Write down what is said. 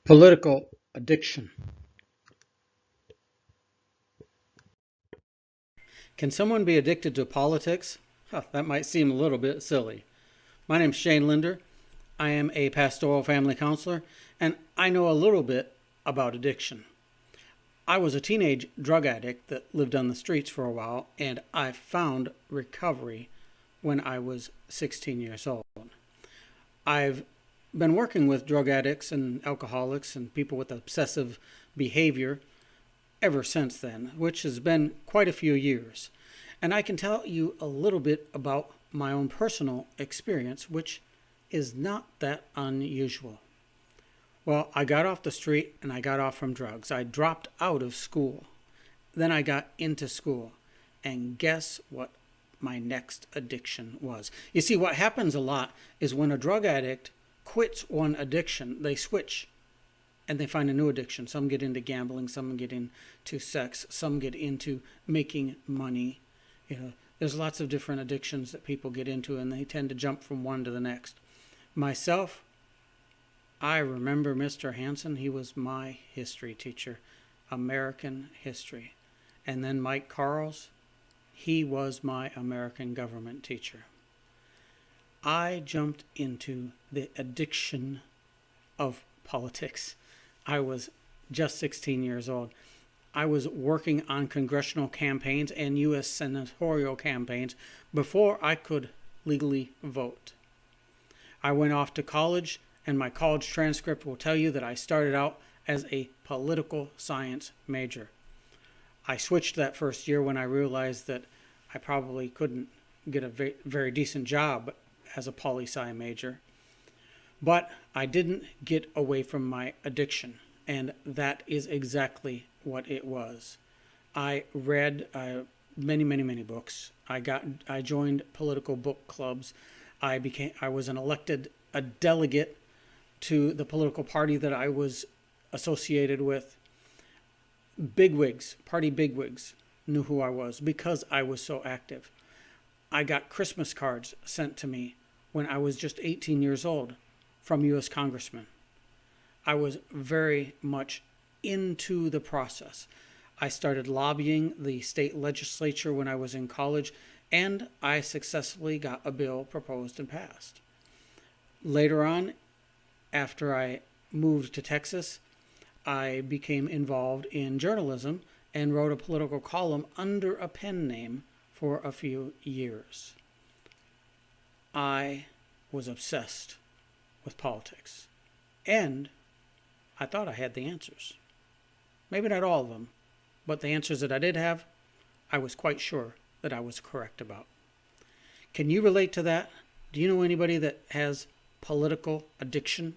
Political addiction. Can someone be addicted to politics? That might seem a little bit silly. My name's Shane Linder. I am a pastoral family counselor, and I know a little bit about addiction. I was a teenage drug addict that lived on the streets for a while, and I found recovery when I was 16 years old. I've been working with drug addicts and alcoholics and people with obsessive behavior ever since then, which has been quite a few years. And I can tell you a little bit about my own personal experience, which is not that unusual. Well, I got off the street and I got off from drugs. I dropped out of school. Then I got into school. And guess what my next addiction was? You see, what happens a lot is when a drug addict quits one addiction, they switch and they find a new addiction. Some get into gambling, some get into sex, some get into making money. There's lots of different addictions that people get into, and they tend to jump from one to the next. Myself, I remember Mr. Hansen. He was my history teacher, American history. And then Mike Carls, he was my American government teacher. I jumped into the addiction of politics. I was just 16 years old. I was working on congressional campaigns and U.S. senatorial campaigns before I could legally vote. I went off to college, and my college transcript will tell you that I started out as a political science major. I switched that first year when I realized that I probably couldn't get a very decent job as a poli-sci major. But I didn't get away from my addiction, and that is exactly what it was. I read many books. I joined political book clubs. I was a delegate to the political party that I was associated with. Party bigwigs knew who I was because I was so active. I got Christmas cards sent to me when I was just 18 years old from U.S. congressmen. I was very much into the process. I started lobbying the state legislature when I was in college, and I successfully got a bill proposed and passed. Later on, after I moved to Texas, I became involved in journalism and wrote a political column under a pen name for a few years. I was obsessed with politics, and I thought I had the answers. Maybe not all of them, but the answers that I did have, I was quite sure that I was correct about. Can you relate to that? Do you know anybody that has political addiction?